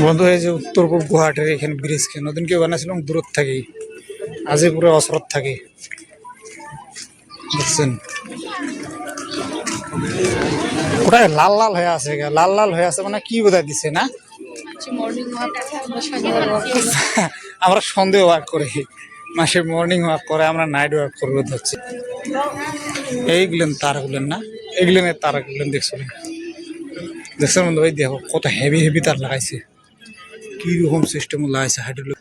বন্ধু এই যে উত্তর পূর্ব গুয়াহাটির এখানে ব্রিজ কেন নতুন কেউ বানাইছিলাম দূরত থাকি আজই পুরো অসরত থাকি দেখছেন ওটাই লাল লাল হয়ে আছে লাল লাল হয়ে আছে মানে কি বোঝাই দিছে না আমরা সন্দেহ ওয়ার্ক করি মাসে মর্নিং ওয়াক করে আমরা নাইট ওয়াক করবো ধরছি এইগুলেন তারগুলেন না এইগুলেনের তারগুলেন দেখছিলেন দেখছেন বন্ধু ভাই দেখো কত হেভি হেভি তার লাগাইছে কি রকম সিস্টেম লাগাইছে হাইড্রোলিক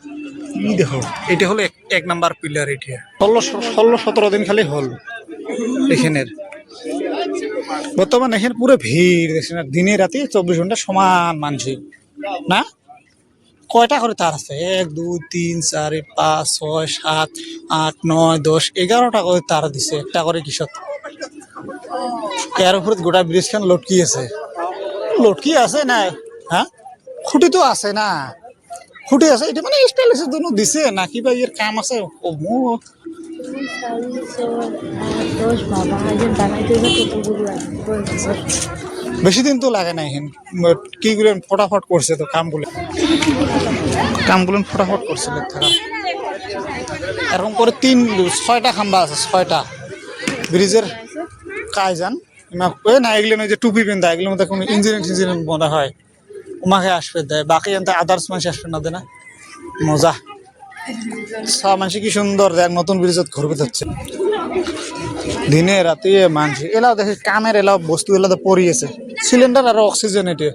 কি দেখো এটা হলো এক নাম্বার পিলার এটা 16-17 দিন খালি হল এখানের বর্তমানে এখানে পুরো ভিড় দেখছেন দিনে রাতে 24 ঘন্টা সমান মানছি না কয়টা করে তার আছে 1 2 3 4 5 6 7 8 9 10 11টা করে তার দিছে একটা করে কিসত এর উপরে গোটা ব্রিজ খান লটকি আছে না হ্যাঁ খুঁটি তো আছে না খুঁটি আছে এটা মানে স্টাইলিশের জন্য দিছে না কিবা এর কাম আছে বেশি দিন তো লাগে না এখানে কিগুলো ফটাফট করছে তো কামগুলো ফটাফট করছিল তারা এরকম করে 6টা খাম্বা আছে 6টা ব্রিজের কাজ জান না এগুলো নয় যে টুপি পিন্ধা এগুলোর মধ্যে কোনো ইঞ্জিনিয়ার মনে হয় ওমাকে আসবে দেয় বাকি এনতে আদার্স মানুষ আসবে না দেয় না মজা সব মানুষ কি সুন্দর দেখ নতুন ব্রিজত ঘুরবে যাচ্ছে দিনে রাতে মানুষ এলাও দেখে কামের এলাও বস্তু এলা পড়িয়েছে সিলিন্ডার আর অক্সিজেন এটা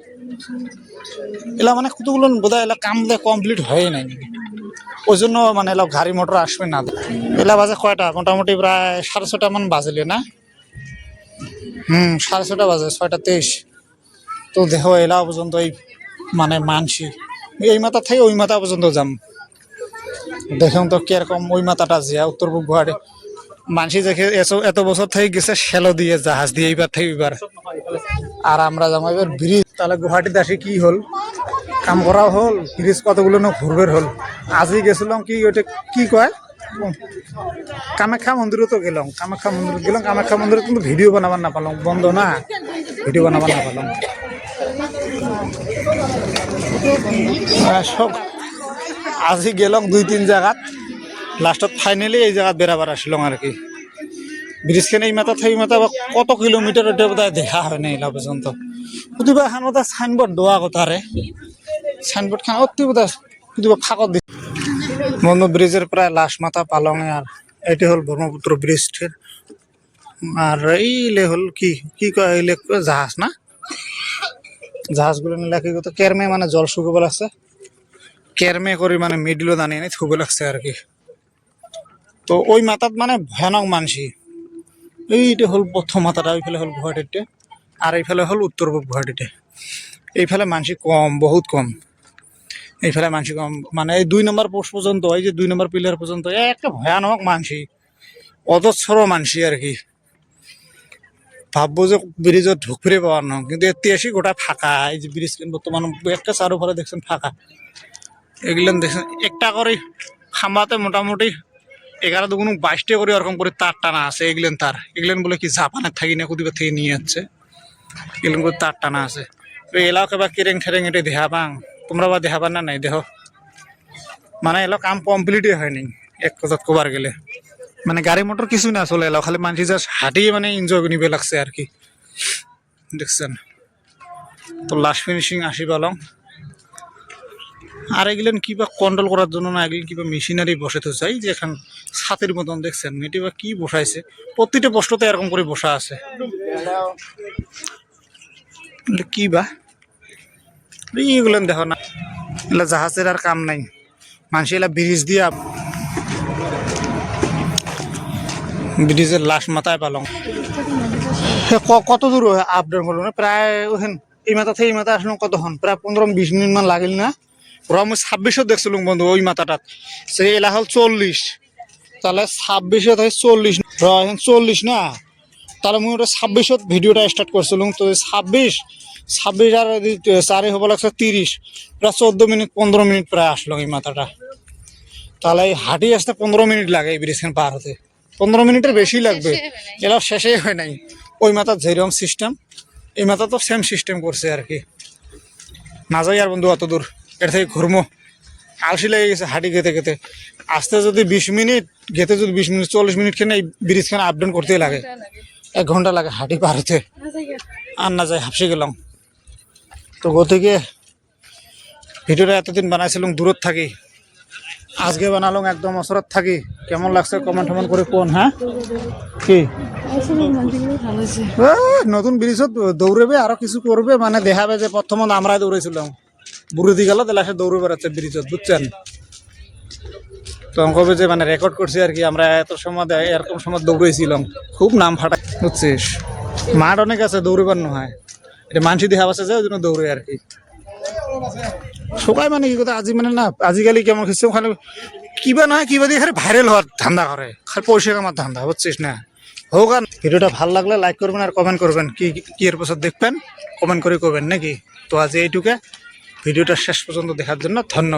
এলা মানে কতগুলো বোধহয় এলা কাম কমপ্লিট হয়ে নাই ওই জন্য মানে এলা গাড়ি মোটর আসবে না এলা বাজে কয়টা মোটামুটি প্রায় 6:30 মান বাজলে না 6:30 বাজে 6:23 তো দেখো এলা পর্যন্ত এই মানে মানসি এই মাথা থেকে ওই মাথা পর্যন্ত যাম দেখুন তো কিরকম ওই মাথাটা যা উত্তর পূর্ব গুয়াহাটি মানসি দেখে এত বছর থেকে গেছে শ্যালো দিয়ে জাহাজ দিয়ে এইবার থেকে এইবার আর আমরা যাবো এবার ব্রিজ তাহলে গুয়াহাটিতে আসি কি হল কাম করাও হল ব্রিজ কতগুলো না ঘুরবের হল আজই গেছিলাম কি ওইটা কি কয় কামাখ্যা মন্দিরও তো গেলাম কামাখ্যা মন্দিরে কিন্তু ভিডিও বানাবার না পারলাম বন্ধ না ভিডিও বানাবার না পারলাম সব আজি গেলাম 2-3 জায়গাত লাস্টত ফাইনালি এই জায়গাত বেড়াবার আসলাম আর কি ব্রিজখানে এই মাথা থেকে মাথা কত কিলোমিটার ওটা বোধহয় দেখা হয় না এলা পর্যন্ত প্রতিভা খান বোধহয় সাইনবোর্ড দেওয়া কথারে সাইনবোর্ড খান অতি বোধহয় প্রতিভা ফাঁকত দিচ্ছে বন্ধু ব্রিজের প্রায় লাস্ট মাথা পালংয়ে আর এটি হল ব্রহ্মপুত্র ব্রিজের আর এইলে হল কি কয় এইলে জাহাজ না জাহাজগুলো নিলে কি করতো কেরমে মানে জল শুকোবে লাগছে কেরমে করে মানে মিডিলও দাঁড়িয়ে নি থুবে লাগছে আর কি তো ওই মাথাত মানে ভয়ানক মানসি এইটা হল প্রথম মাথাটা ওইফালে হল গুয়াহাটিতে আর এইফালে হল উত্তর পূর্ব গুয়াহাটিতে এইফালে মানসি কম বহুত কম এইফালে মানসি কম মানে এই 2 নম্বর পোস্ট পর্যন্ত এই যে 2 নম্বর পিলার পর্যন্ত একটা ভয়ানক মানসি অজস্র মানসি আর কি ভাববো যে ব্রিজত ঢুকফিরে পাওয়ার না কিন্তু এতে এসে গোটা ফাঁকা এই যে ব্রিজ বর্তমান একটা চারুফালে দেখছেন ফাঁকা এগুলো দেখছেন একটা করে খাম্বাতে মোটামুটি 11-22টা করে ওরকম করে তার টানা আছে এগুলেন বলে কি জাপানের থাকি না কুদিবার থেকে নিয়ে যাচ্ছে এগুলো করে তার টানা আছে এলাকা বা কেরেং ঠেরেং এটা দেখা পাং তোমরা বা দেখা পান না নাই দেখো মানে এলাকা কাম কমপ্লিটই হয়নি এক কথাত কবার গেলে মানে গাড়ি মোটর কিছু না চলে এলাও খালি মানুষ জাস্ট হাঁটিয়ে মানে এনজয় নিবে লাগছে আর কি দেখছেন তো লাস্ট ফিনিশিং আসি পালং আর এগুলেন কিবা কন্ট্রোল করার জন্য না এগুলো কিবা মেশিনারি বসে তো চাই যে এখন ছাতের মতন দেখছেন এটি বা কি বসাইছে প্রতিটা পোস্টতে এরকম করে বসা আছে কি বা এইগুলো দেখো না এগুলো জাহাজের আর কাম নাই মানুষ এলা ব্রিজ দিয়া ব্রিজের লাস্ট মাথায় পালং কত দূর আপ ডাউন করলো না প্রায় ওখান এই মাথা থেকে এই মাথা আসলাম কতক্ষণ প্রায় 15-20 মিনিট মান লাগিল না ওরা আমি 26 দেখছিলাম বন্ধু ওই মাথাটাত সে এলা হল 40 তাহলে 26 থেকে 40 না তাহলে মুই ওটা 26 ভিডিওটা স্টার্ট করছিলাম তো 26 আর 4 হবো লাগছে 30 প্রায় 14 মিনিট 15 মিনিট প্রায় আসলো এই মাথাটা তাহলে হাঁটি আসতে 15 মিনিট লাগে এই ব্রিজখান পার হতে 15 মিনিটের বেশি লাগবে এলা শেষই হয় নাই ওই মাথা যেরকম সিস্টেম এই মাথা তো সেম সিস্টেম করছে আর কি না যাই আর বন্ধু অত দূর এটা থেকে ঘুরমো আলসি লেগে গেছে হাঁটি খেতে খেতে আসতে যদি 20 মিনিট গেতে যদি 20 মিনিট 40 মিনিট খেয়ে এই ব্রিজখানে আপ ডাউন করতেই লাগে 1 ঘন্টা লাগে হাঁটি পার হতে আর না যায় হাফসে গেলাম তো গতিকে ভিডিওটা এতদিন বানাইছিলাম দূরত থাকি আজকে বানালাম একদম অসরত থাকি কেমন লাগছে কমেন্ট টমেন্ট করে কোন হ্যাঁ কি নতুন ব্রিজত দৌড়বে আরো কিছু করবে মানে দেখাবে যে প্রথমত আমরাই দৌড়েছিলাম বুড়ো দি গেল তাহলে দৌড়ে বেড়াচ্ছে ব্রিজত বুঝছেন তো কবে যে মানে রেকর্ড করছি আর কি আমরা এত সময় এরকম সময় দৌড়েছিলাম খুব নাম ফাটাই বুঝছিস মাঠ অনেক আছে দৌড়িবার নহয় এটা মানসি দেখা পাচ্ছে যে ওই জন্য দৌড়ে আর কি সবাই মানে কি কথা আজি মানে না আজিকালি কেমন কিছু খালি কিবা নহয় কিবা দিয়ে খালি ভাইরাল হওয়ার ধান্দা করে খালি পয়সা কামার ধান্দা বুঝছিস না হোক আর ভিডিওটা ভালো লাগলে লাইক করবেন আর কমেন্ট করবেন কি কি এর পর দেখবেন কমেন্ট করে করবেন নাকি তো আজ এইটুকে ভিডিওটা শেষ পর্যন্ত দেখার জন্য ধন্যবাদ